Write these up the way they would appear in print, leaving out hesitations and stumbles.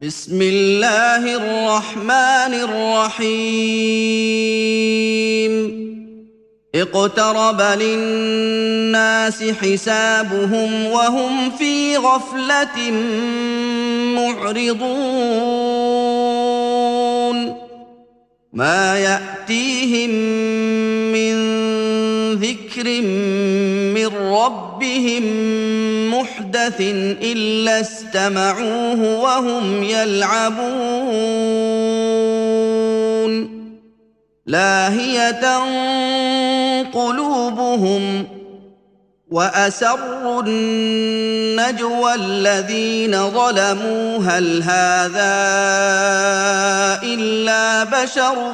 بسم الله الرحمن الرحيم اقترب للناس حسابهم وهم في غفلة معرضون ما يأتيهم من ذكر من ربهم محدث إلا استمعوه وهم يلعبون لاهية قلوبهم وأسروا النجوى الذين ظلموا هل هذا إلا بشر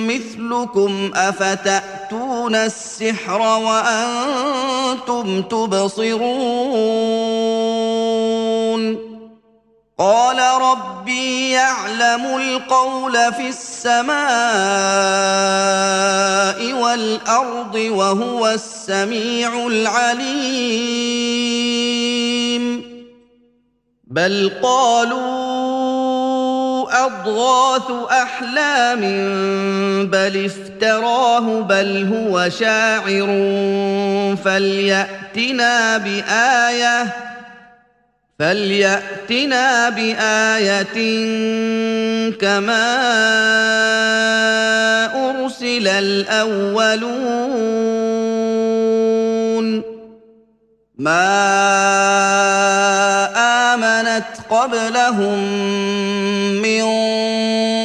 مثلكم أفتأتون السحر وأنتم تبصرون قال ربي يعلم القول في السماء والأرض وهو السميع العليم بل قالوا أضغاث أحلام بل افتراه بل هو شاعر فليأتنا بآية كما أرسل الأولون ما آمنت قبلهم من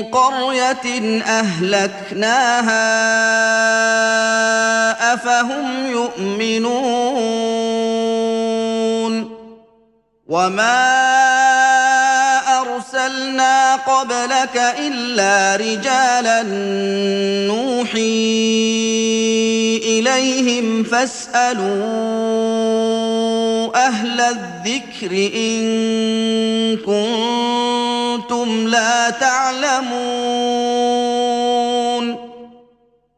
قرية أهلكناها أفهم يؤمنون وما أرسلنا قبلك إلا رجالا نوحي إليهم فاسألوا أهل الذكر إن كنتم لا تعلمون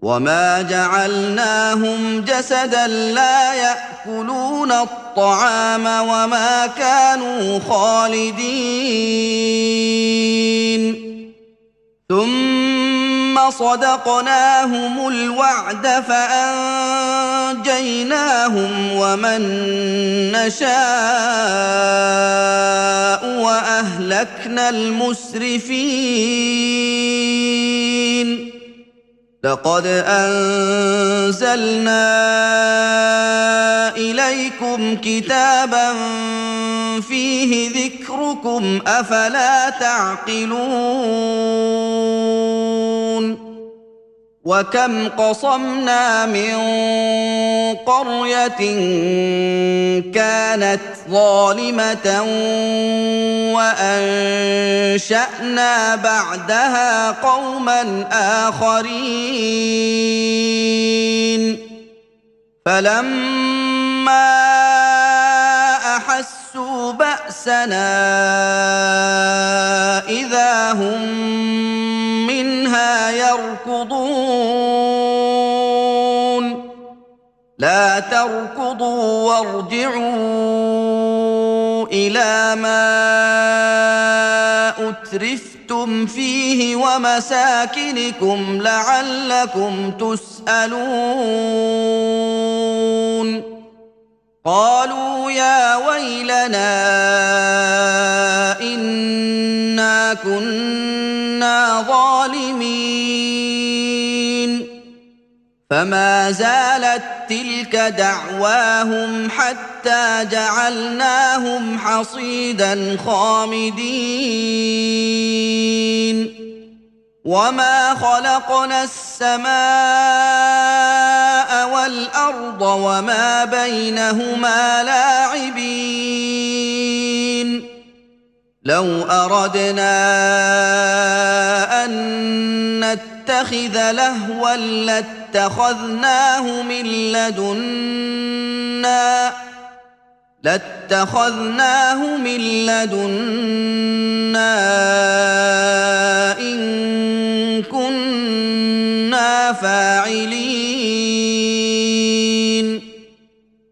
وما جعلناهم جسدا لا يأكلون الطعام وما كانوا خالدين ثم صدقناهم الوعد فأنجيناهم ومن نشاء وأهلكنا المسرفين لقد أنزلنا إليكم كتابا فيه ذكركم أفلا تعقلون وكم قصمنا من قرية كانت ظالمة وأنشأنا بعدها قوما آخرين فلما أحسوا بأسنا إذا هم منها يركضون لا تركضوا وارجعوا إلى ما أترفتم فيه ومساكنكم لعلكم تسألون قالوا يا ويلنا إنا كنا ظالمين فما زالت تلك دعواهم حتى جعلناهم حصيدا خامدين وما خلقنا السماء والأرض وما بينهما لاعبين لو أردنا أن نتخذ لهوا لاتخذناه من لدنا إن كنا فاعلين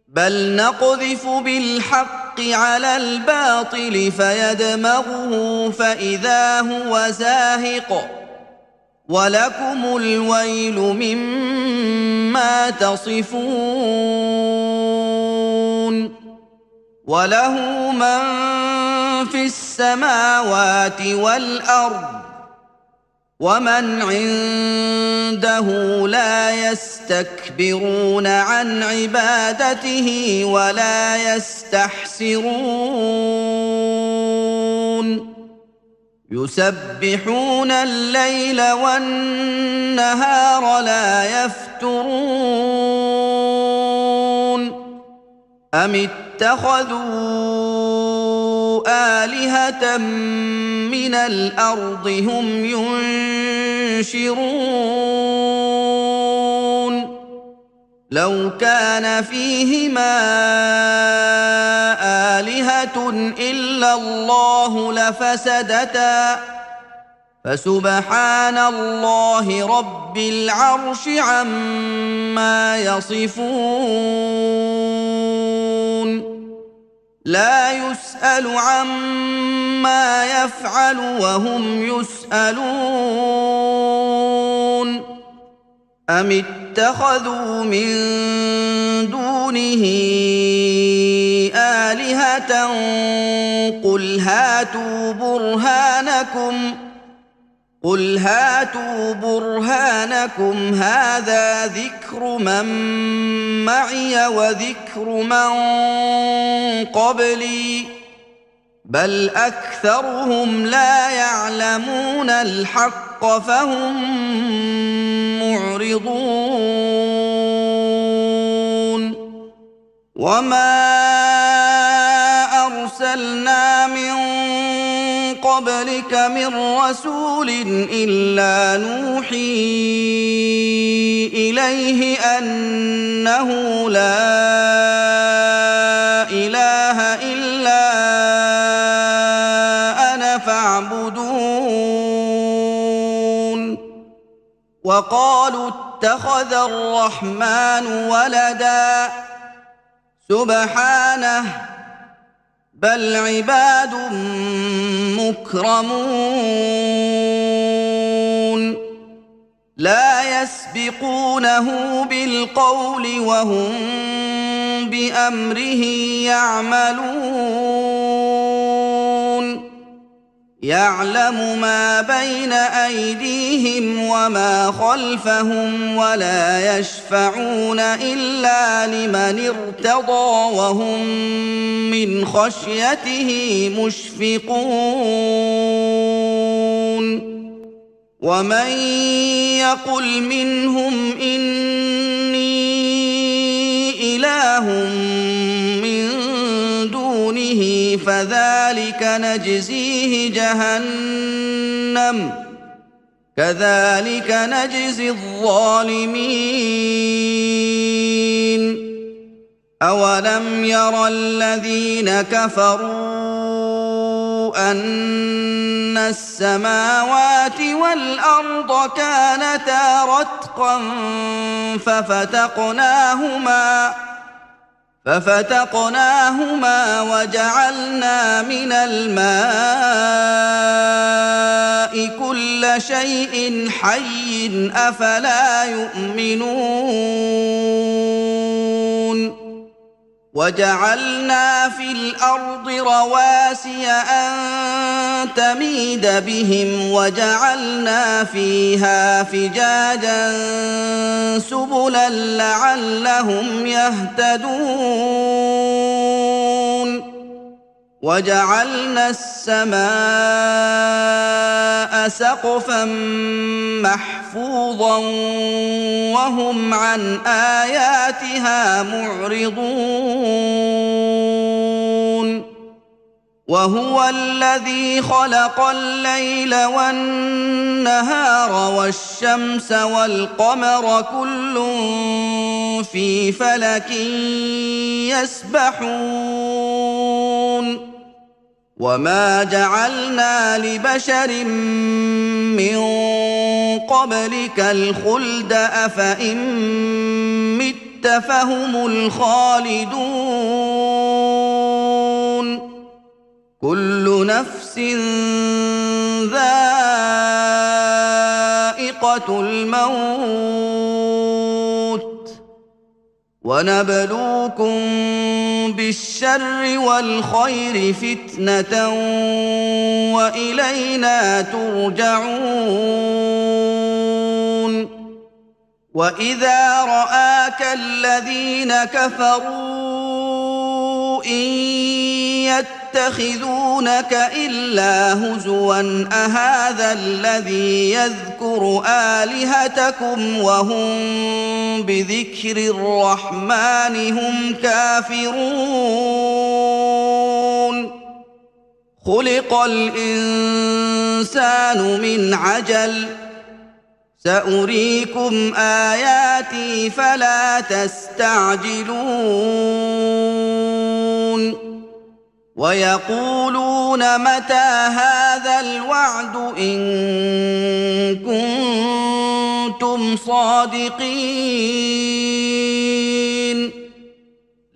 بل نقذف بالحق على الباطل فيدمغه فإذا هو زاهق ولكم الويل مما تصفون وله من في السماوات والأرض ومن عنده لا يستكبرون عن عبادته ولا يستحسرون يسبحون الليل والنهار لا يفترون أم اتخذوا آلهة من الأرض هم ينشرون لو كان فيهما آلهة إلا الله لفسدتا فسبحان الله رب العرش عما يصفون لا يسأل عما يفعل وهم يسألون أم اتخذوا من دونه آلهة قل هاتوا برهانكم هذا ذكر من معي وذكر من قبلي بل أكثرهم لا يعلمون الحق فهم معرضون وما أرسلنا من قبلك من رسول إلا نوحي إليه أنه لا إله إلا أنا فاعبدون وقالوا اتخذ الرحمن ولدا سبحانه بل عباد مكرمون لا يسبقونه بالقول وهم بأمره يعملون يعلم ما بين أيديهم وما خلفهم ولا يشفعون إلا لمن ارتضى وهم من خشيته مشفقون ومن يقل منهم إني إله من دونه فذلك نجزيه جهنم كذلك نجزي الظالمين أولم ير الذين كفروا أن السماوات والأرض كانتا رتقا ففتقناهما وجعلنا من الماء كل شيء حي أفلا يؤمنون وجعلنا في الأرض رواسي أن تميد بهم وجعلنا فيها فجاجا سبلا لعلهم يهتدون وجعلنا السماء سقفا محفوظا وهم عن آياتها معرضون وهو الذي خلق الليل والنهار والشمس والقمر كل في فلك يسبحون وما جعلنا لبشر من قبلك الخلد أفإن مت فهم الخالدون كل نفس ذائقة الموت ونبلوكم بالشر والخير فتنة وإلينا ترجعون وإذا رآك الذين كفروا إن يتخذونك إلا هزوا أهذا الذي يذكر آلهتكم وهم بذكر الرحمن هم كافرون خلق الإنسان من عجل سأريكم آياتي فلا تستعجلون ويقولون متى هذا الوعد إن كنتم صادقين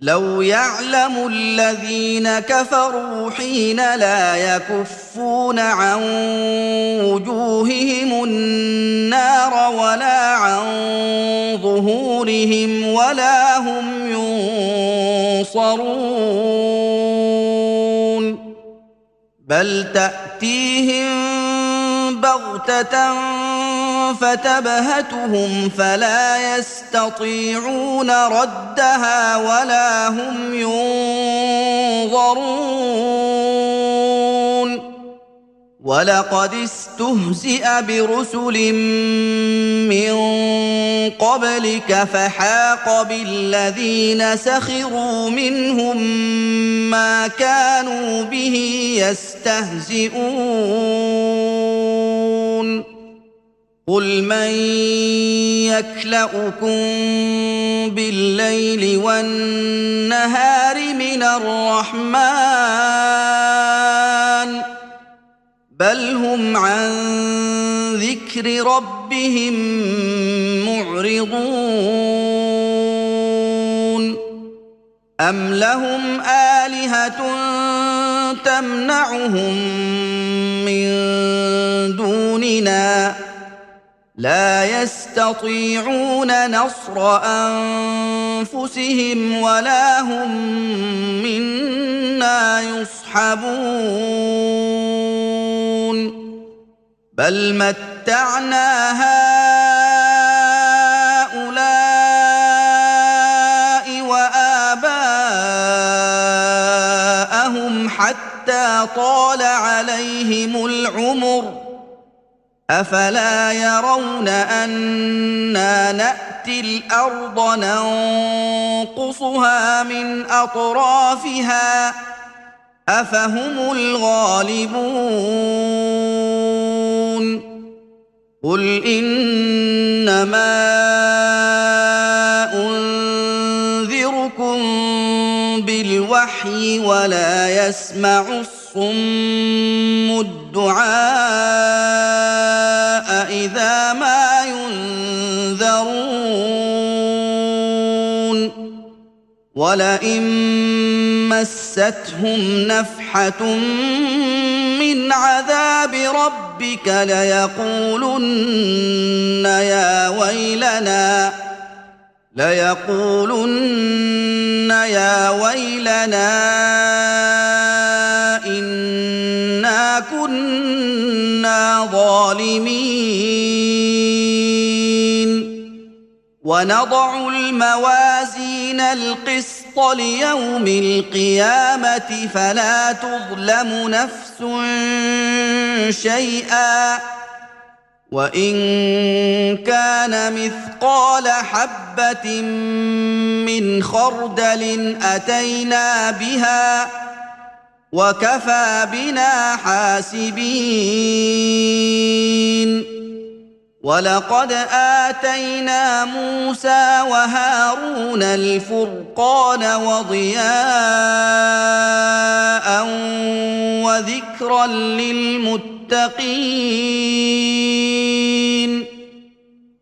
لو يعلم الذين كفروا حين لا يكفون عن وجوههم النار ولا عن ظهورهم ولا هم ينصرون بل تأتيهم بغتة فتبهتهم فلا يستطيعون ردها ولا هم ينظرون ولقد استهزئ برسل من قبلك فحاق بالذين سخروا منهم ما كانوا به يستهزئون قل من يكلؤكم بالليل والنهار من الرحمن بل هم عن ذكر ربهم معرضون أم لهم آلهة تمنعهم من دوننا لا يستطيعون نصر أنفسهم ولا هم منا يصحبون بل متعنا هؤلاء وآباءهم حتى طال عليهم العمر أفلا يرون أنا نأتي الأرض ننقصها من أطرافها أفهم الغالبون قل إنما أنذركم بالوحي ولا يسمع الصم الدعاء إذا ما ينذرون ولئن مستهم نفحة من عذاب ربك ليقولن يا ويلنا إنا كنا ظالمين ونضع الموازين القسط ليوم القيامة فلا تظلم نفس شيئا وإن كان مثقال حبة من خردل أتينا بها وكفى بنا حاسبين ولقد آتينا موسى وهارون الفرقان وضياء وذكرا للمتقين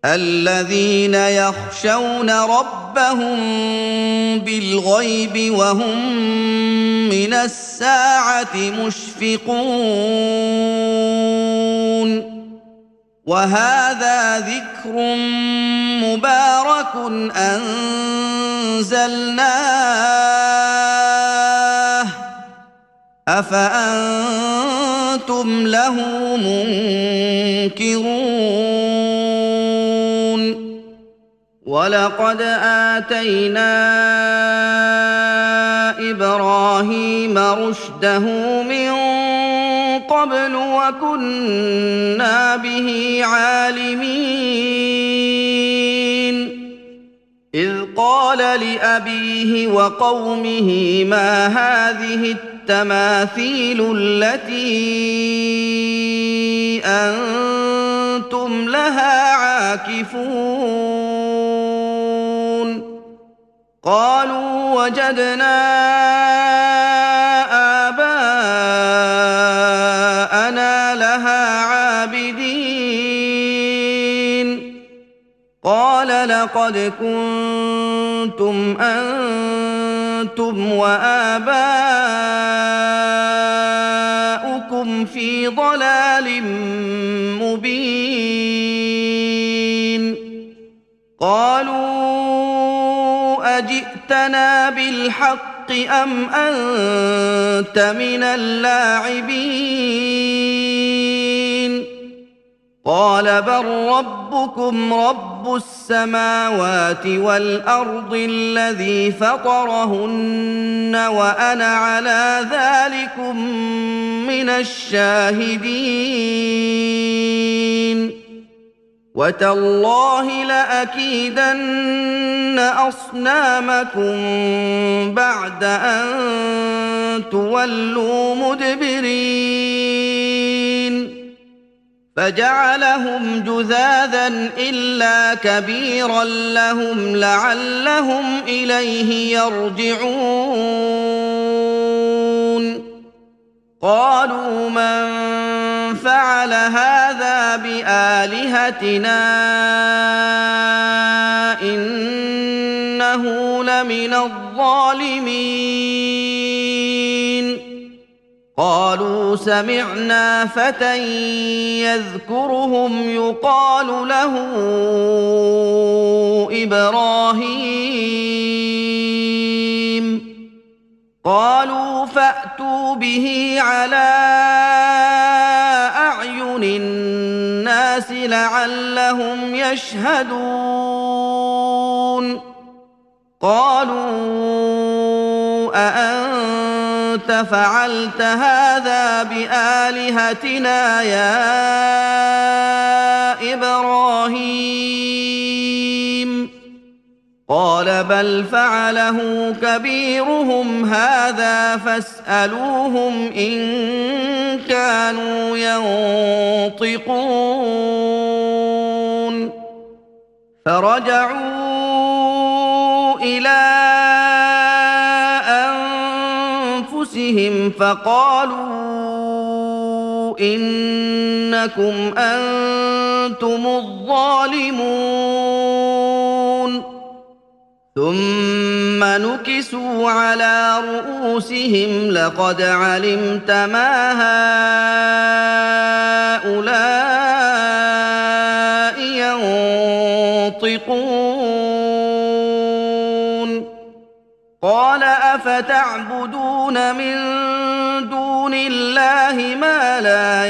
الذين يخشون ربهم بالغيب وهم من الساعة مشفقون وهذا ذكر مبارك أنزلناه أفأنتم له منكرون ولقد آتينا إبراهيم رشده من قبل وكنا به عالمين إذ قال لأبيه وقومه ما هذه التماثيل التي أنتم لها عاكفون قالوا وجدنا آباءنا لها عابدين قال لقد كنتم أنتم وآباؤكم في ضلال مبين قالوا أجئتنا بالحق أم أنت من اللاعبين قال بل ربكم رب السماوات والأرض الذي فطرهن وأنا على ذلكم من الشاهدين وتالله لأكيدن أصنامكم بعد أن تولوا مدبرين فجعلهم جذاذا إلا كبيرا لهم لعلهم إليه يرجعون قالوا من فعل هذا بآلهتنا إنه لمن الظالمين قالوا سمعنا فتى يذكرهم يقال له إبراهيم قالوا فأتوا به على أعين الناس لعلهم يشهدون قالوا أأنت فعلت هذا بآلهتنا يا إبراهيم قال بل فعله كبيرهم هذا فاسألوهم إن كانوا ينطقون فرجعوا إلى أنفسهم فقالوا إنكم أنتم الظالمون ثم نكسوا على رؤوسهم لقد علمت ما هؤلاء ينطقون قال أفتعبدون من دون الله ما لا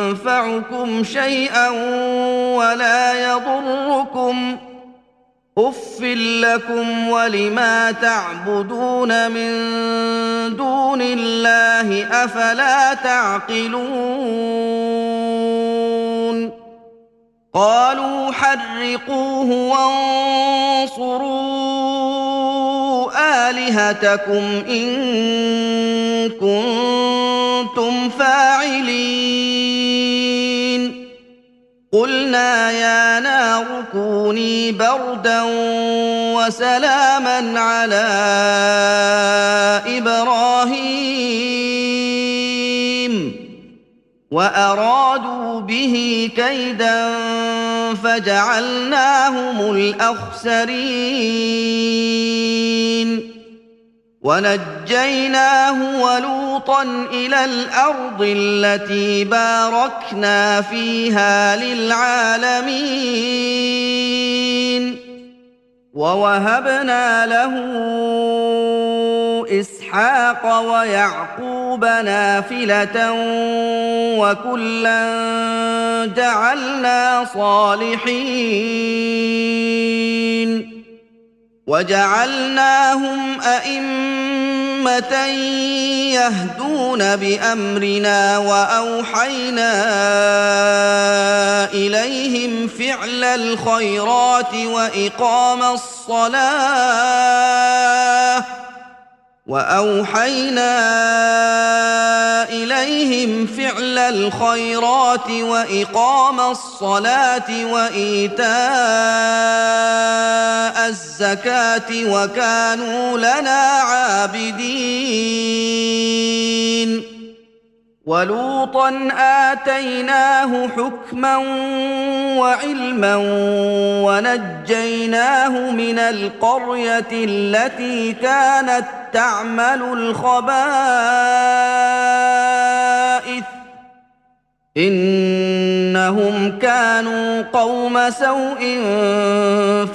ينفعكم شيئا ولا يضركم أف لكم ولما تعبدون من دون الله أفلا تعقلون قالوا حرقوه وانصروا آلهتكم إن كنتم فاعلين قلنا يا نار كوني بردا وسلاما على إبراهيم وارادوا به كيدا فجعلناهم الاخسرين ونجيناه ولوطا الى الارض التي باركنا فيها للعالمين ووهبنا له اسحاق ويعقوب نافله وكلا جعلنا صالحين وجعلناهم ائمه يهدون بامرنا واوحينا اليهم فعل الخيرات وإقام الصلاة وإيتاء الزكاة وكانوا لنا عابدين ولوطا آتيناه حكما وعلما ونجيناه من القرية التي كانت تعمل الخبائث إنهم كانوا قوم سوء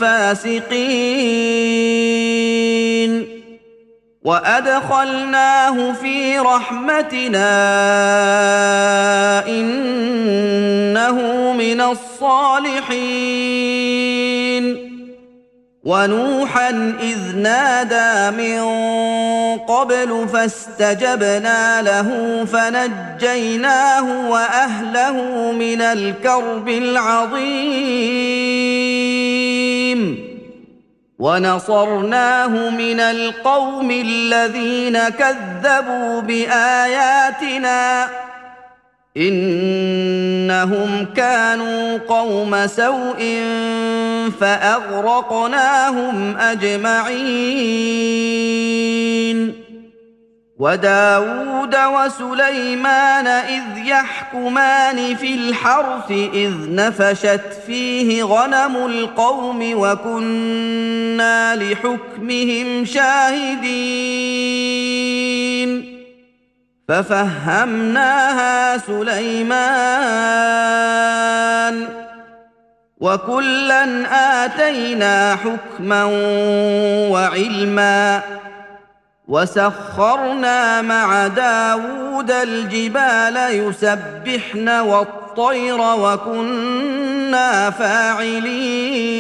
فاسقين وأدخلناه في رحمتنا إنه من الصالحين ونوحا إذ نادى من قبل فاستجبنا له فنجيناه وأهله من الكرب العظيم ونصرناه من القوم الذين كذبوا بآياتنا إنهم كانوا قوم سوء فأغرقناهم أجمعين وداود وسليمان إذ يحكمان في الحرث إذ نفشت فيه غنم القوم وكنا لحكمهم شاهدين ففهمناها سليمان وكلا آتينا حكما وعلما وسخرنا مع داود الجبال يسبحن والطير وكنا فاعلين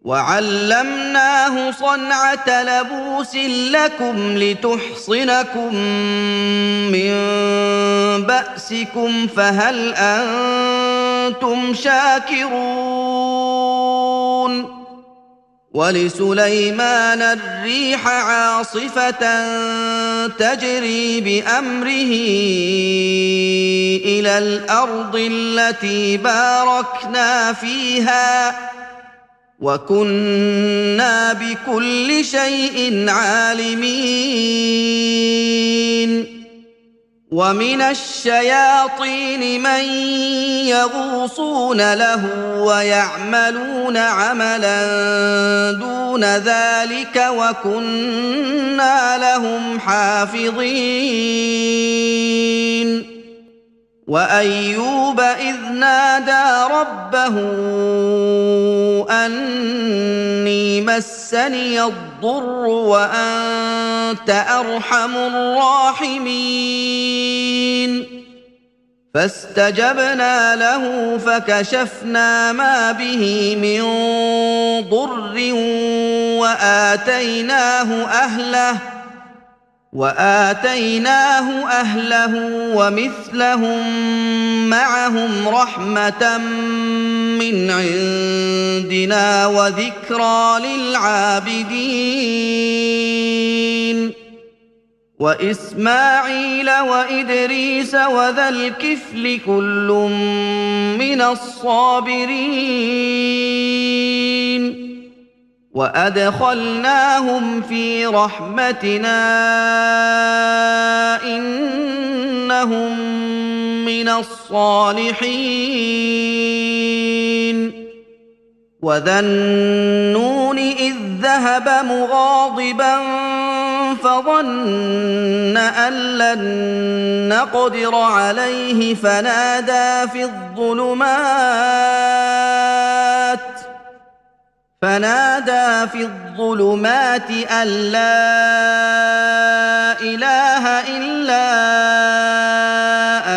وعلمناه صنعة لبوس لكم لتحصنكم من بأسكم فهل أنتم شاكرون ولسليمان الريح عاصفة تجري بأمره إلى الأرض التي باركنا فيها وكنا بكل شيء عالمين ومن الشياطين من يغوصون له ويعملون عملا دون ذلك وكنا لهم حافظين وأيوب إذ نادى ربه أني مسني الضر وأنت أرحم الراحمين فاستجبنا له فكشفنا ما به من ضر وآتيناه أهله ومثلهم معهم رحمة من عندنا وذكرى للعابدين وإسماعيل وإدريس وذا الكفل كل من الصابرين وأدخلناهم في رحمتنا إنهم إنهم من الصالحين وذا النون إذ ذهب مغاضبا فظن أن لن نقدر عليه فنادى في الظلمات أن لا إله إلا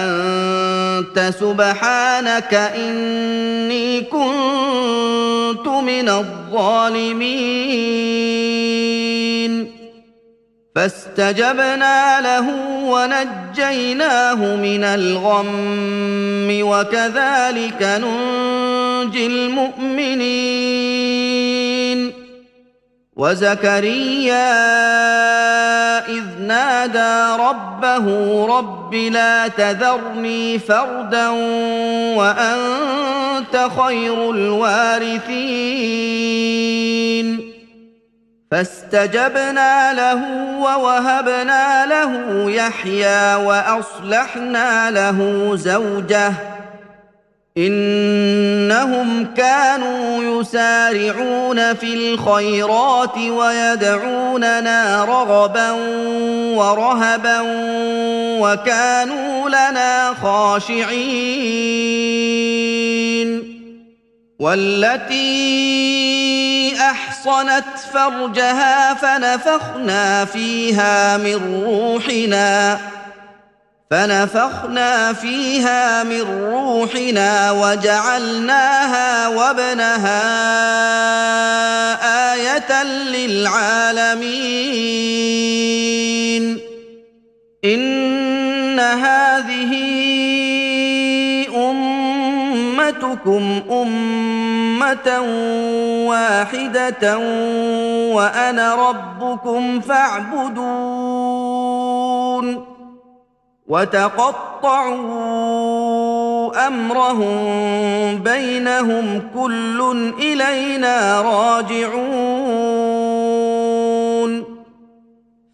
أنت سبحانك إني كنت من الظالمين فاستجبنا له ونجيناه من الغم وكذلك ننجي المؤمنين وزكريا إذ نادى ربه رب لا تذرني فردا وأنت خير الوارثين فاستجبنا له ووهبنا له يحيى وأصلحنا له زوجه إنهم كانوا يسارعون في الخيرات ويدعوننا رغبا ورهبا وكانوا لنا خاشعين والتي أحصنت فرجها فنفخنا فيها من روحنا وجعلناها وابنها آية للعالمين إن هذه أمتكم أمة واحدة وأنا ربكم فاعبدون وتقطعوا أمرهم بينهم كل إلينا راجعون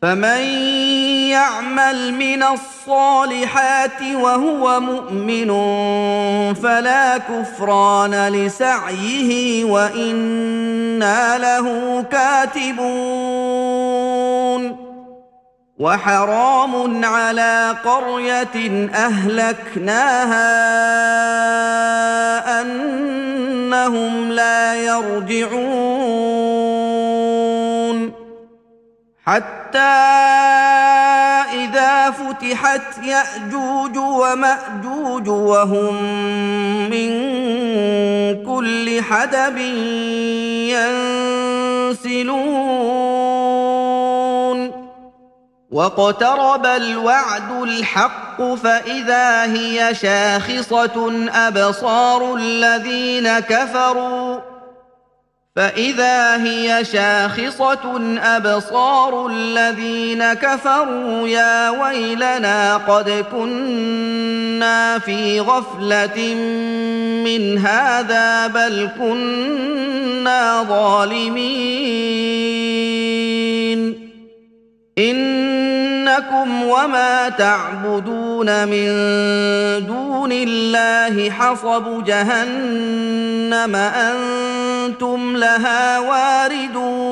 فمن يعمل من الصالحات وهو مؤمن فلا كفران لسعيه وإنا له كاتبون وحرام على قرية أهلكناها أنهم لا يرجعون حتى إذا فتحت يأجوج ومأجوج وهم من كل حدب ينسلون واقترب الوعد الحق فإذا هي شاخصة أبصار الذين كفروا يا ويلنا قد كنا في غفلة من هذا بل كنا ظالمين إنكم وما تعبدون من دون الله حصب جهنم أنتم لها واردون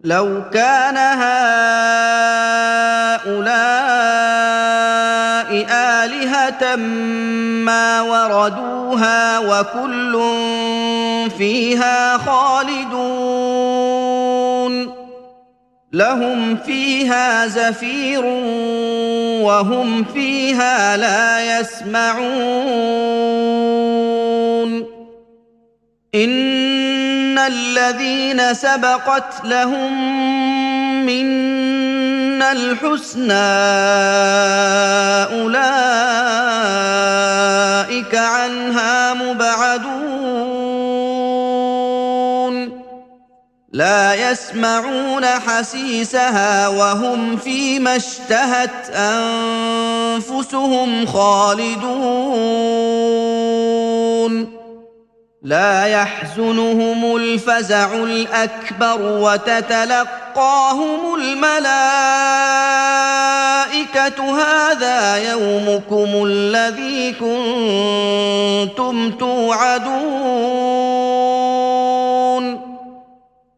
لو كان هؤلاء آلهة ما وردوها وكل فيها خالدون لهم فيها زفير وهم فيها لا يسمعون إن الذين سبقت لهم منا الحسنى أولئك عنها مبعدون لا يسمعون حسيسها وهم فيما اشتهت أنفسهم خالدون لا يحزنهم الفزع الأكبر وتتلقاهم الملائكة الملائكة هذا يومكم الذي كنتم توعدون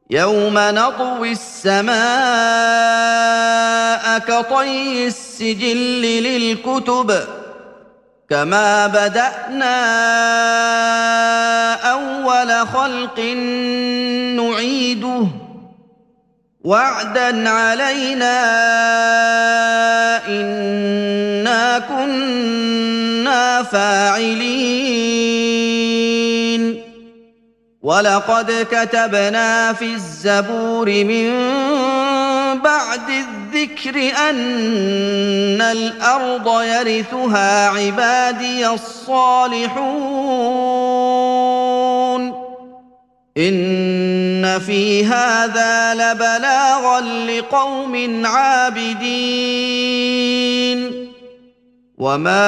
يوم نطوي السماء كطي السجل للكتب كما بدأنا أول خلق نعيده وعدا علينا إنا كنا فاعلين ولقد كتبنا في الزبور من بعد الذكر أن الأرض يرثها عبادي الصالحون إن في هذا لبلاغا لقوم عابدين وما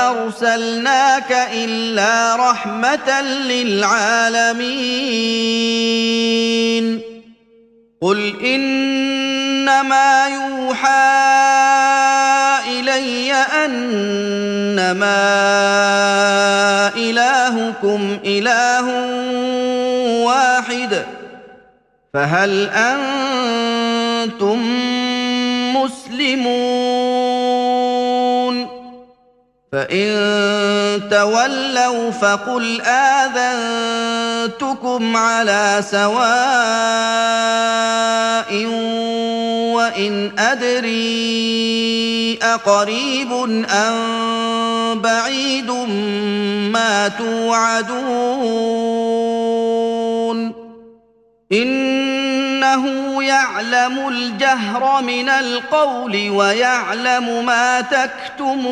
أرسلناك إلا رحمة للعالمين قل إنما يوحى إلي أنما إلهكم إله واحد فهل أنتم مسلمون فإن تولوا فقل آذنتكم على سواء وإن أدري أقريب أم بعيد ما توعدون إنه يعلم الجهر من القول ويعلم ما تكتمون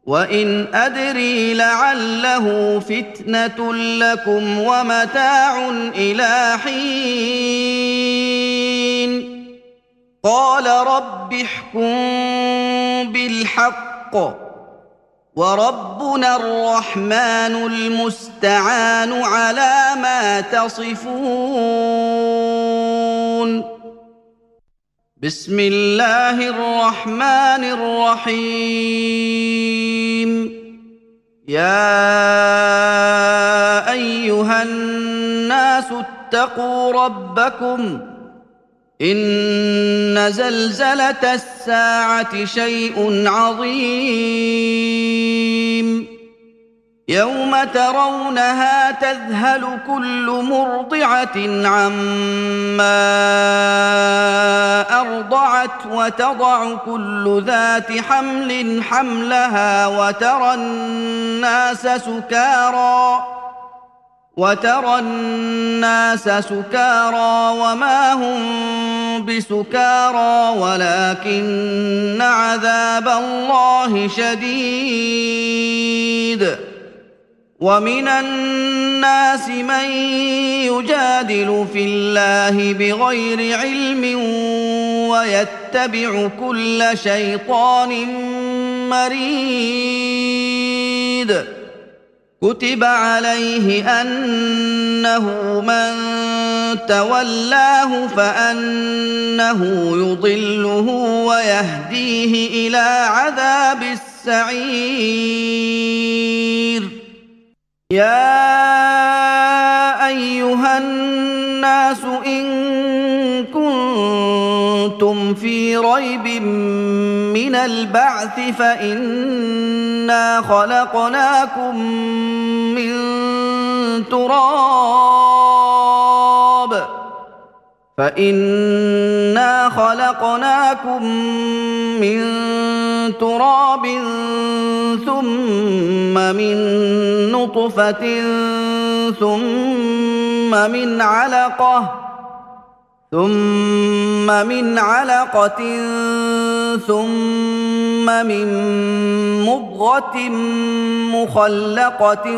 وإن أدري لعله فتنة لكم ومتاع إلى حين قال رب احكم بالحق وربنا الرحمن المستعان على ما تصفون بسم الله الرحمن الرحيم يا أيها الناس اتقوا ربكم إن زلزلة الساعة شيء عظيم يوم ترونها تذهل كل مرضعة عما أرضعت وتضع كل ذات حمل حملها وترى الناس سكارى وما هم بسكارى ولكن عذاب الله شديد ومن الناس من يجادل في الله بغير علم ويتبع كل شيطان مريد كتب عليه أنه من تولاه فأنه يضله ويهديه إلى عذاب السعير يا أيها الناس إن كنتم في ريب من البعث فإنا خلقناكم من تراب ثم من نطفة ثم من علقة ثم من مضغة مخلقة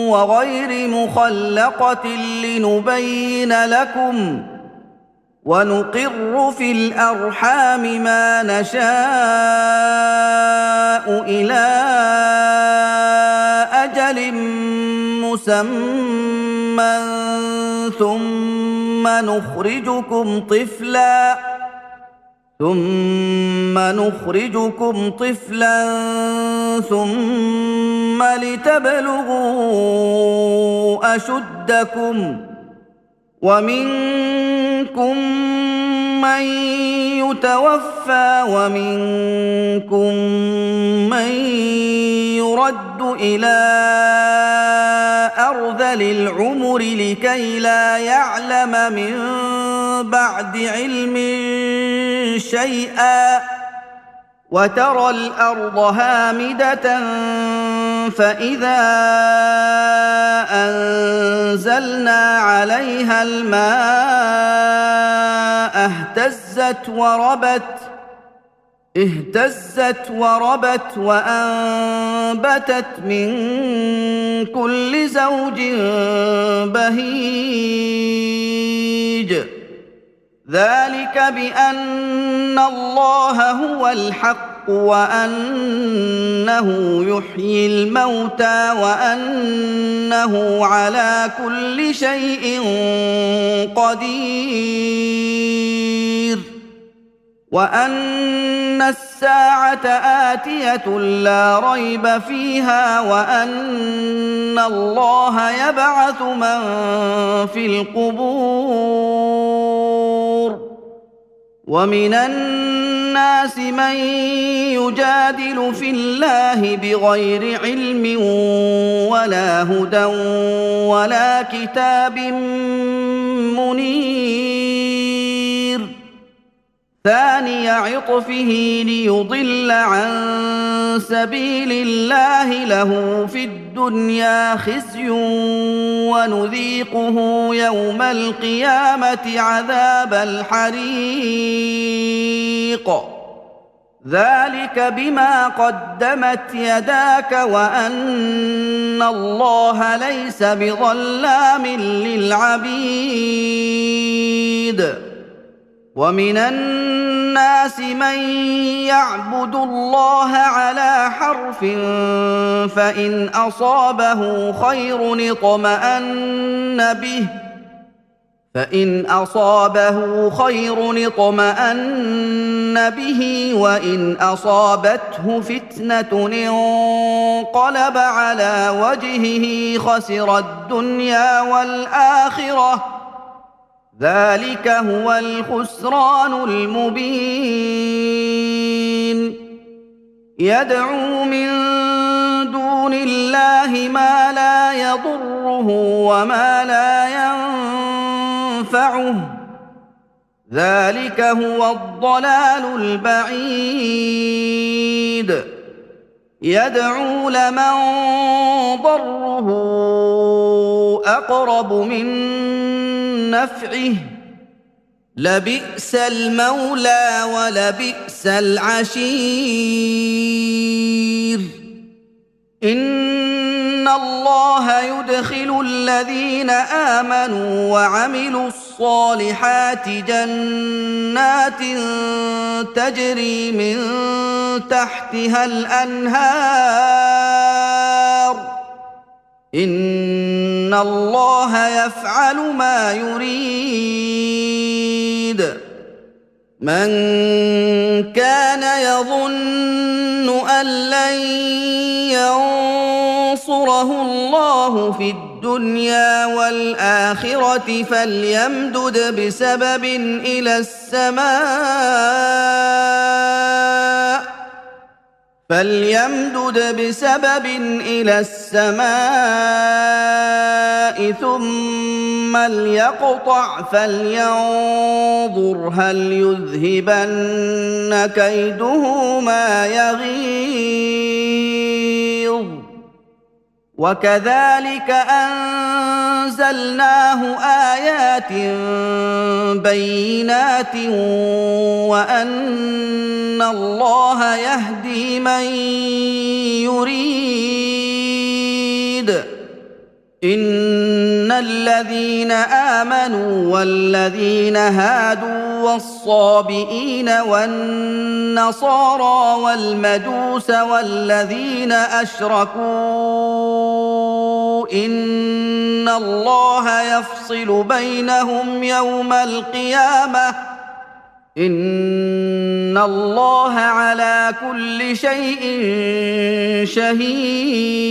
وغير مخلقة لنبين لكم ونقر في الأرحام ما نشاء إلى أجل مسمى ثم ثم نخرجكم طفلا ثم لتبلغوا أشدكم ومنكم من يتوفى ومنكم من يرد إلى أرذل العمر لكي لا يعلم من بعد علم شيئا وترى الأرض هامدة فإذا أنزلنا عليها الماء اهتزت وربت وأنبتت من كل زوج بهيج ذلك بأن الله هو الحق وأنه يحيي الموتى وأنه على كل شيء قدير وأن الساعة آتية لا ريب فيها وأن الله يبعث من في القبور ومن الناس من يجادل في الله بغير علم ولا هدى ولا كتاب منير ثاني عطفه ليضل عن سبيل الله له في الدنيا خزي ونذيقه يوم القيامة عذاب الحريق ذلك بما قدمت يداك وأن الله ليس بظلام للعبيد ومن الناس من يعبد الله على حرف فإن أصابه خير اطمأن به وإن أصابته فتنة انقلب على وجهه خسر الدنيا والآخرة ذلك هو الخسران المبين يدعو من دون الله ما لا يضره وما لا ينفعه ذلك هو الضلال البعيد يدعو لمن ضره أقرب من نفعه لبئس المولى ولبئس العشير إن الله يدخل الذين آمنوا وعملوا الصالحات جنات تجري من تحتها الأنهار إن الله يفعل ما يريد من كان يظن أن لن ينصره الله في الدنيا والآخرة فليمدد بسبب إلى السماء ثم ليقطع فلينظر هل يذهبن كيده ما يغيظ وكذلك أنزلناه آيات بينات وأن الله يهدي من يريد إن الذين آمنوا والذين هادوا والصابئين والنصارى والمجوس والذين أشركوا إن إن الله يفصل بينهم يوم القيامة إن الله على كل شيء شهيد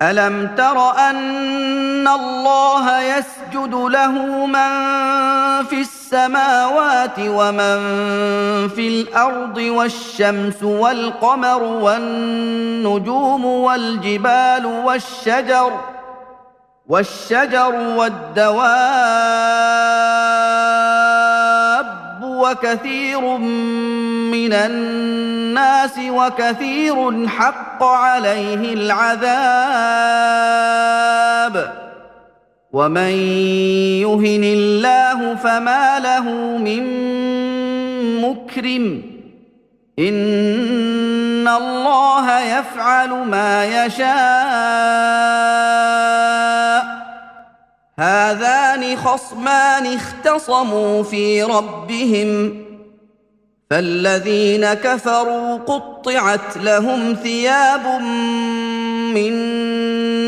ألم تر أن الله يسجد له من في السماوات ومن في الأرض والشمس والقمر والنجوم والجبال والشجر والدواب وكثير من الناس وكثير حق عليه العذاب ومن يهن الله فما له من مكرم إن الله يفعل ما يشاء هذان خصمان اختصموا في ربهم فالذين كفروا قطعت لهم ثياب من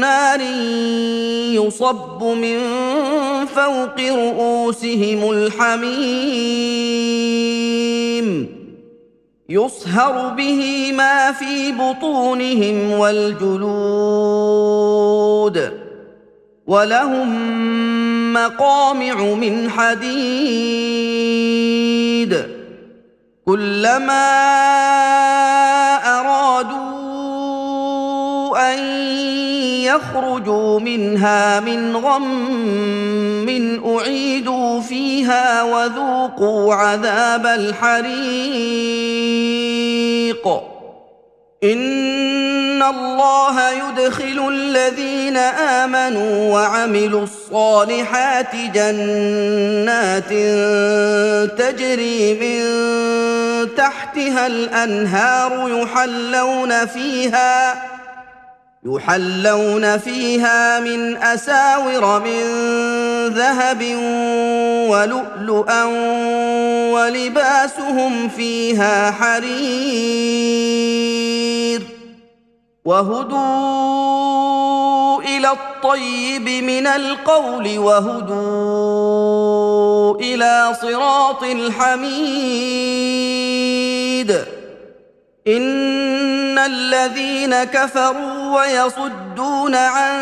نار يصب من فوق رؤوسهم الحميم يصهر به ما في بطونهم والجلود ولهم مقامع من حديد كلما أرادوا أن يخرجوا منها من غم أعيدوا فيها وذوقوا عذاب الحريق إن الله يدخل الذين آمنوا وعملوا الصالحات جنات تجري من تحتها الأنهار يحلون فيها من أساور من ذهب ولؤلؤا ولباسهم فيها حرير وهدوا إلى الطيب من القول وهدوا إلى صراط الحميد إن الذين كفروا ويصدون عن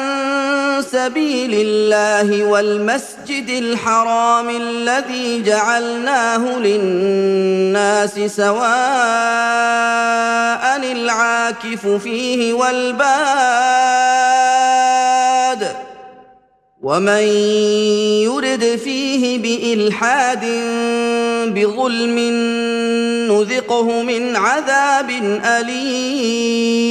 سبيل الله والمسجد الحرام الذي جعلناه للناس سواء العاكف فيه والباد ومن يرد فيه بإلحاد بظلم نذقه من عذاب أليم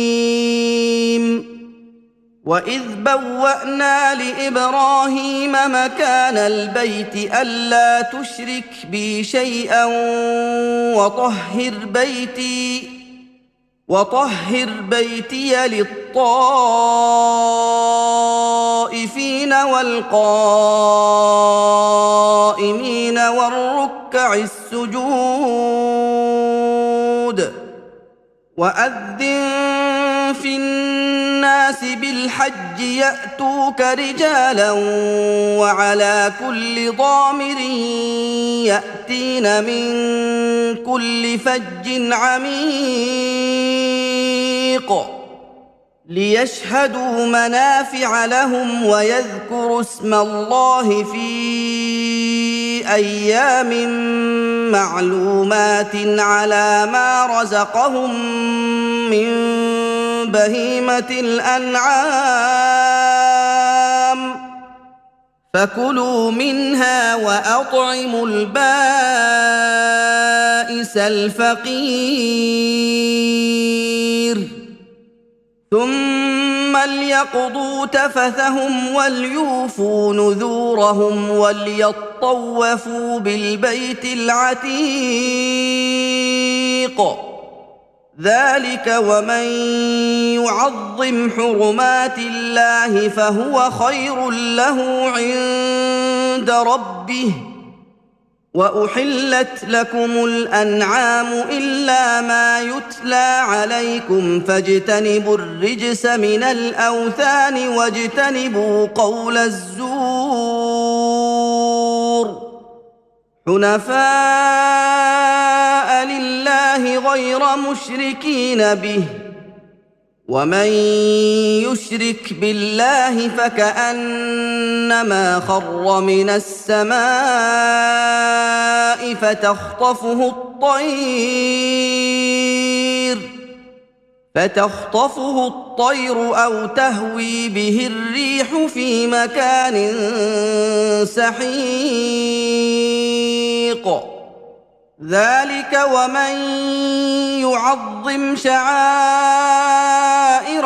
وإذ بوأنا لإبراهيم مكان البيت ألا تشرك بي شيئا وطهر بيتي للطائفين والقائمين والركع السجود وأذن في الناس بالحج يأتوك رجالا وعلى كل ضامر يأتين من كل فج عميق ليشهدوا منافع لهم ويذكروا اسم الله في أيام معلومات على ما رزقهم من بهيمة الأنعام فكلوا منها وأطعموا البائس الفقير ثم ليقضوا تفثهم وليوفوا نذورهم وليطوفوا بالبيت العتيق ذلك ومن يعظم حرمات الله فهو خير له عند ربه واحلت لكم الانعام الا ما يتلى عليكم فاجتنبوا الرجس من الاوثان واجتنبوا قول الزور حنفاء لله غير مشركين به ومن يشرك بالله فكأنما خر من السماء فتخطفه الطير أو تهوي به الريح في مكان سحيق ذلك ومن يعظم شعائر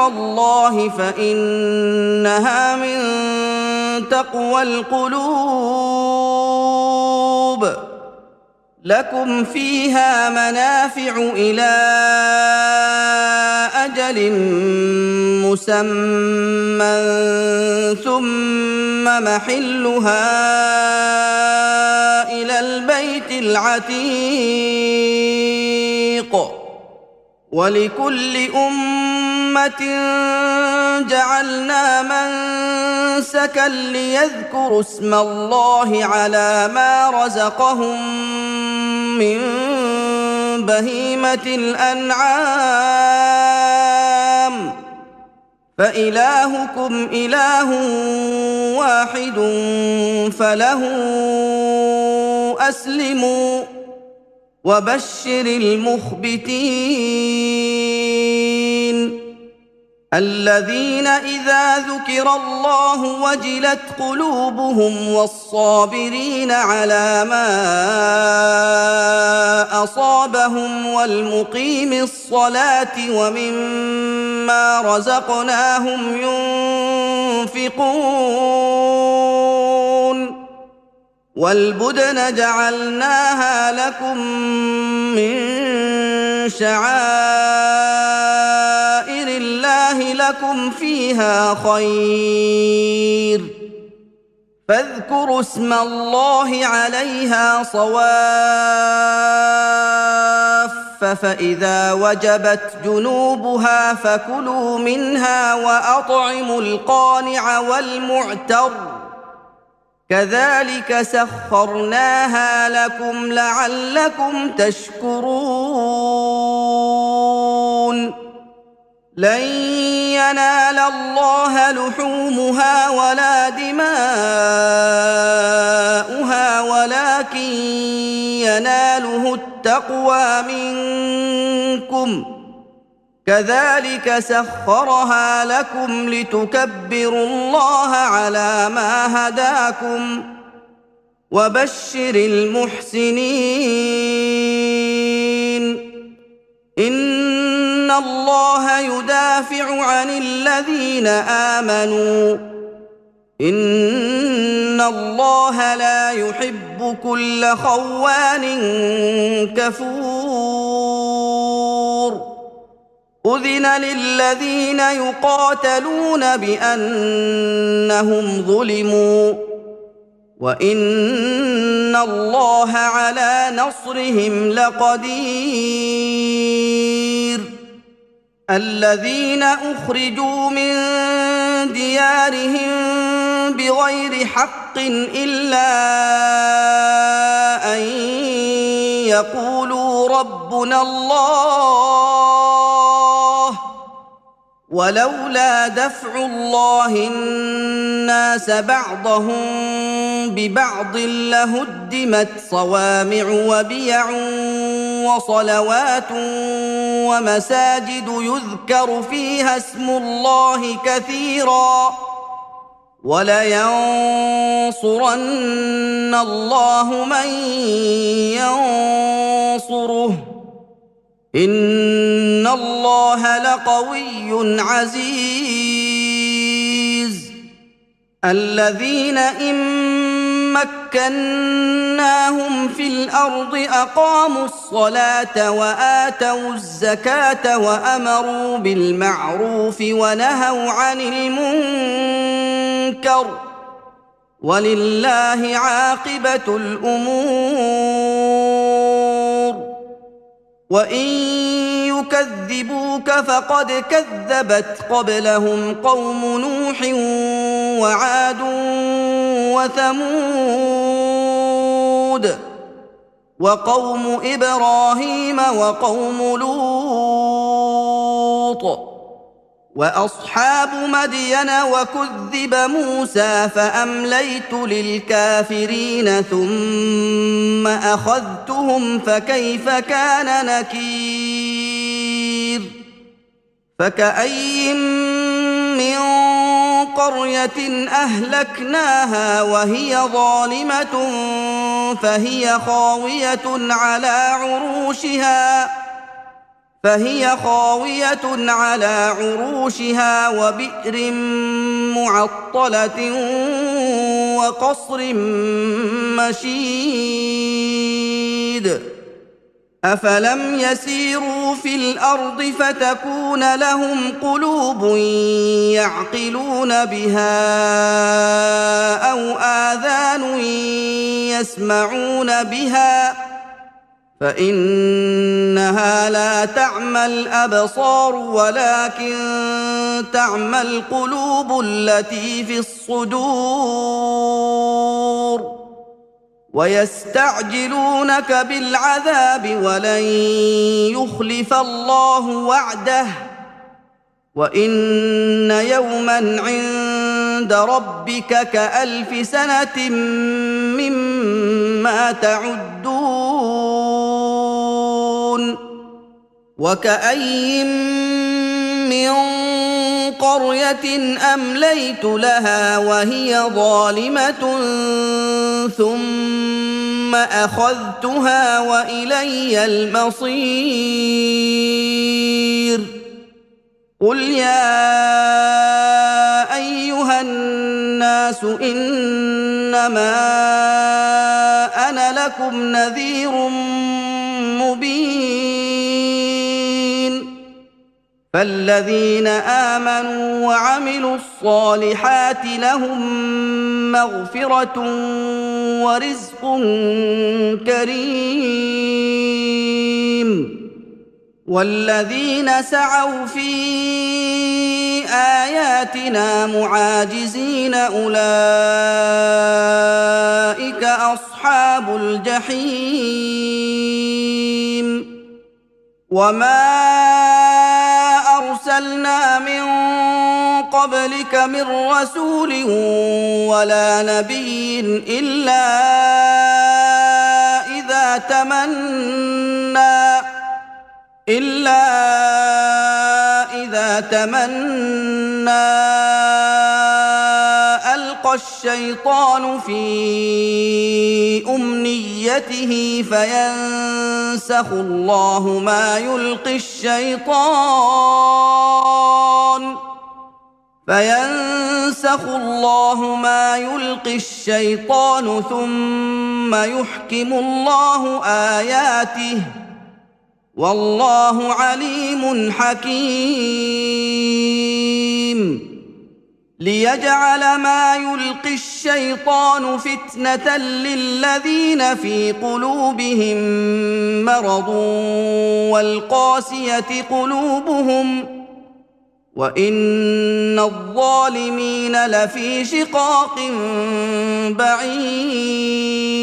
الله فإنها من تقوى القلوب لكم فيها منافع إلى أجل مسمى ثم محلها إلى البيت العتيق ولكل أمة جعلنا منسكا ليذكروا اسم الله على ما رزقهم من بهيمة الأنعام فإلهكم إله واحد فله أسلموا وبشر المخبتين الذين إذا ذكر الله وجلت قلوبهم والصابرين على ما أصابهم والمقيم الصلاة ومما رزقناهم ينفقون والبدن جعلناها لكم من شعائر الله لكم فيها خير فاذكروا اسم الله عليها صواف فإذا وجبت جنوبها فكلوا منها وأطعموا القانع والمعتر كذلك سخرناها لكم لعلكم تشكرون لن ينال الله لحومها ولا دماؤها ولكن يناله التقوى منكم كذلك سخرها لكم لتكبروا الله على ما هداكم وبشر المحسنين إن الله يدافع عن الذين آمنوا إن الله لا يحب كل خوان كفور أذن للذين يقاتلون بأنهم ظلموا وإن الله على نصرهم لقدير الذين أخرجوا من ديارهم بغير حق إلا أن يقولوا ربنا الله ولولا دفع الله الناس بعضهم ببعض لهدمت صوامع وبيع وصلوات ومساجد يذكر فيها اسم الله كثيرا ولينصرن الله من ينصره إن الله لقوي عزيز الذين إن مكناهم في الأرض أقاموا الصلاة وآتوا الزكاة وأمروا بالمعروف ونهوا عن المنكر ولله عاقبة الأمور وإن يكذبوك فقد كذبت قبلهم قوم نوح وعاد وثمود وقوم إبراهيم وقوم لوط وأصحاب مدين وكذب موسى فأمليت للكافرين ثم أخذتهم فكيف كان نكير فكأي من قرية أهلكناها وهي ظالمة فهي خاوية على عروشها وبئر معطلة وقصر مشيد أفلم يسيروا في الأرض فتكون لهم قلوب يعقلون بها أو آذان يسمعون بها فإنها لا تعمى الأبصار ولكن تعمى القلوب التي في الصدور ويستعجلونك بالعذاب ولن يخلف الله وعده وإن يوما عند ربك كألف سنة مما تعدون وكأي من قرية أمليت لها وهي ظالمة ثم أخذتها وإلي المصير قل يا أيها الناس إنما أنا لكم نذير مبين فالذين آمنوا وعملوا الصالحات لهم مغفرة ورزق كريم والذين سعوا في آياتنا معاجزين أولئك أصحاب الجحيم وما أرسلنا من قبلك من رسول ولا نبي إلا إذا تمنى ألقى الشيطان في أمنيته فينسخ الله ما يلقي الشيطان ثم يحكم الله آياته والله عليم حكيم ليجعل ما يلقي الشيطان فتنة للذين في قلوبهم مرض والقاسية قلوبهم وإن الظالمين لفي شقاق بعيد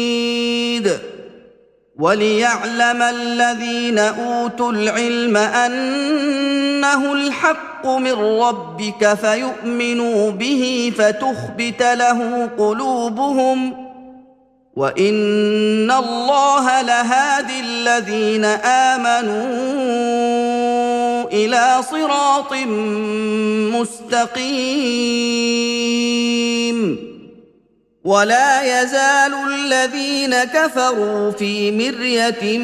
وليعلم الذين أوتوا العلم أنه الحق من ربك فيؤمنوا به فتخبت له قلوبهم وإن الله لهادي الذين آمنوا إلى صراط مستقيم ولا يزال الذين كفروا في مرية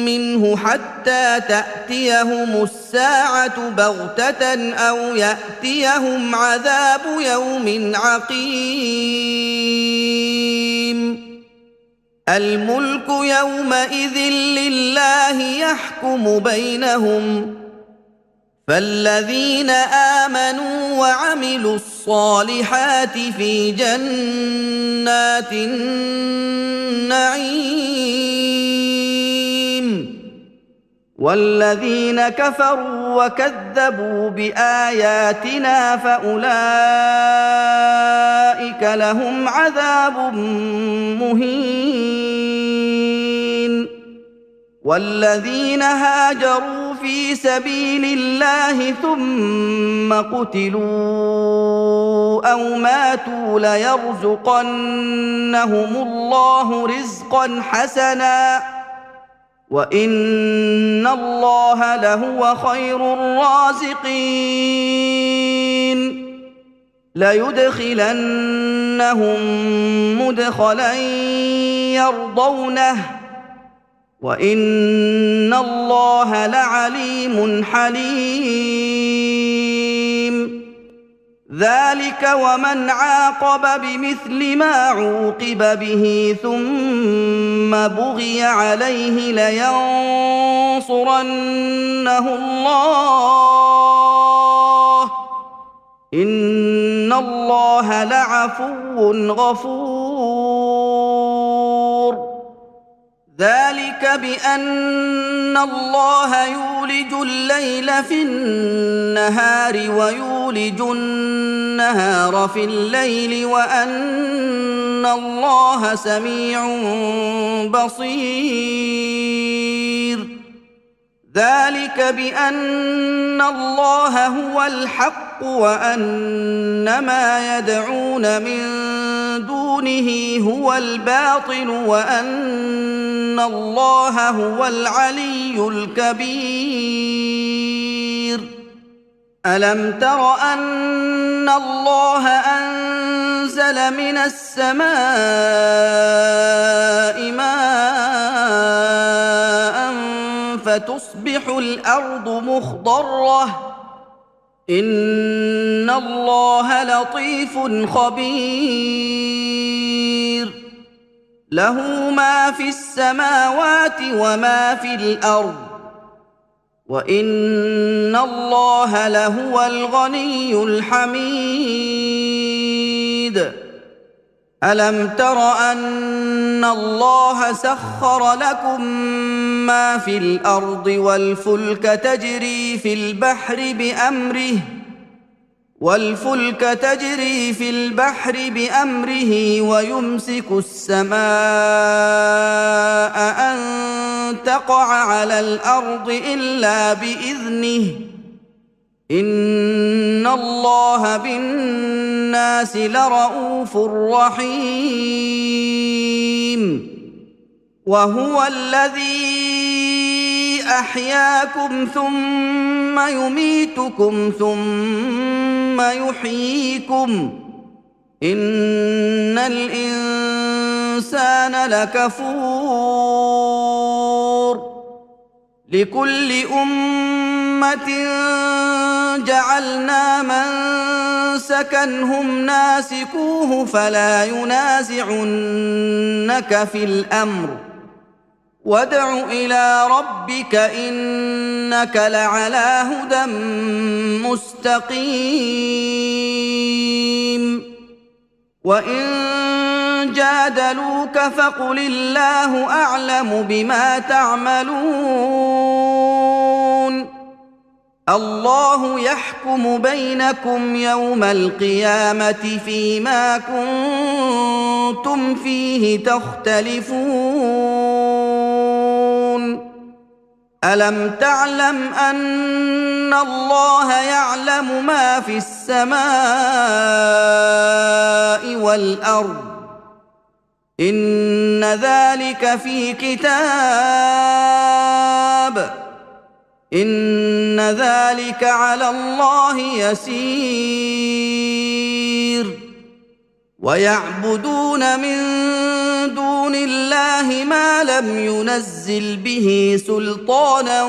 منه حتى تأتيهم الساعة بغتة أو يأتيهم عذاب يوم عقيم الملك يومئذ لله يحكم بينهم فالذين آمنوا وعملوا الصالحات في جنات النعيم، والذين كفروا وكذبوا بآياتنا فأولئك لهم عذاب مهين. والذين هاجروا في سبيل الله ثم قتلوا أو ماتوا ليرزقنهم الله رزقا حسنا وإن الله لهو خير الرازقين. ليدخلنهم مدخلا يرضونه وإن الله لعليم حليم. ذلك ومن عاقب بمثل ما عوقب به ثم بغي عليه لينصرنه الله إن الله لعفو غفور. ذلك بأن الله يولج الليل في النهار ويولج النهار في الليل وأن الله سميع بصير. ذلك بأن الله هو الحق وأن ما يدعون من دونه هو الباطل وأن الله هو العلي الكبير. ألم تر أن الله أنزل من السماء ماء فتصبح الأرض مخضرة إن الله لطيف خبير. له ما في السماوات وما في الأرض وإن الله لهو الغني الحميد. ألم تر أن الله سخر لكم ما في الأرض والفلك تجري في البحر بأمره ويمسك السماء أن تقع على الأرض إلا بإذنه إن الله بالناس لرءوف رحيم. وهو الذي أحياكم ثم يميتكم ثم يحييكم إن الإنسان لكفور. لكل أمة جعلنا منسكا هم ناسكوه فلا ينازعنك في الأمر وادع إلى ربك إنك لعلى هدى مستقيم. وإن جادلوك فقل الله أعلم بما تعملون. الله يحكم بينكم يوم القيامة فيما كنتم فيه تختلفون. ألم تعلم أن الله يعلم ما في السماء والأرض إن ذلك في كتاب إن ذلك على الله يسير. ويعبدون من دون الله ما لم ينزل به سلطانا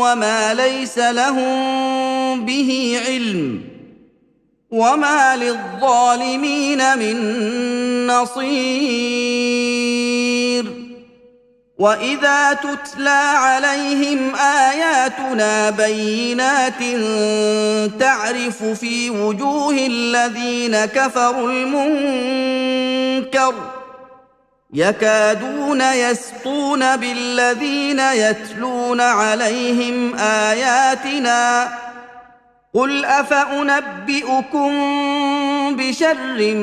وما ليس لهم به علم وما للظالمين من نصير. واذا تتلى عليهم اياتنا بينات تعرف في وجوه الذين كفروا المنكر يكادون يسطون بالذين يتلون عليهم اياتنا قل افانبئكم بشر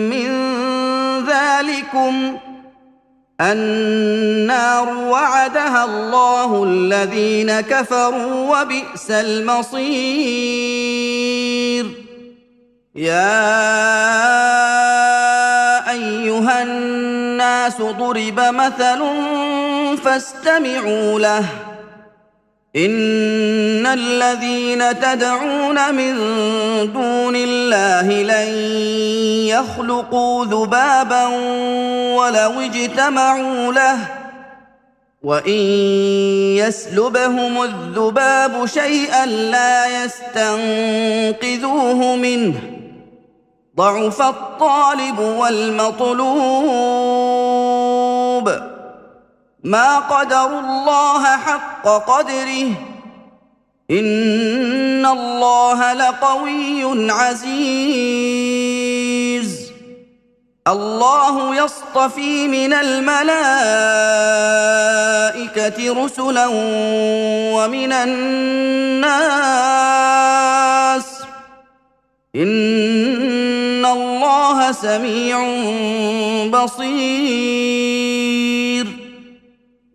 من ذلكم النار وعدها الله الذين كفروا وبئس المصير يا ايها الناس ضرب مثل فاستمعوا له ان الذين تدعون من دون الله لن يخلقوا ذبابا ولو اجتمعوا له وان يسلبهم الذباب شيئا لا يستنقذوه منه ضعف الطالب والمطلوب ما قدروا الله حق قدره ان الله لقوي عزيز الله يصطفي من الملائكه رسلا ومن الناس ان الله سميع بصير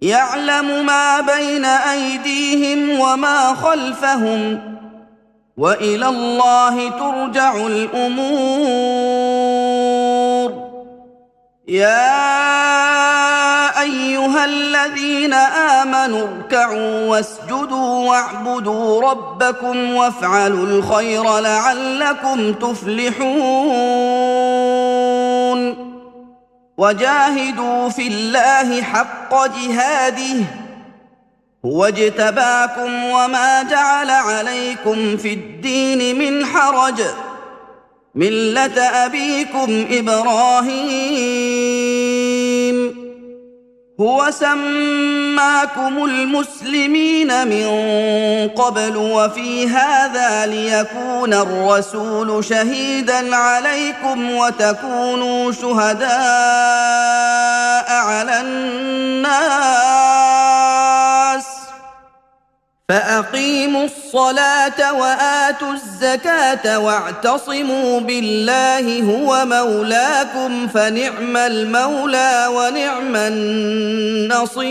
يعلم ما بين ايديهم وما خلفهم والى الله ترجع الامور يا ايها الذين امنوا اركعوا واسجدوا واعبدوا ربكم وافعلوا الخير لعلكم تفلحون وجاهدوا في الله حق جهاده هو اجتباكم وما جعل عليكم في الدين من حرج مله ابيكم ابراهيم هو سماكم المسلمين من قبل وفي هذا ليكون الرسول شهيدا عليكم وتكونوا شهداء على الناس فاقيموا الصلاه واتوا الزكاه واعتصموا بالله هو مولاكم فنعم المولى ونعم النصير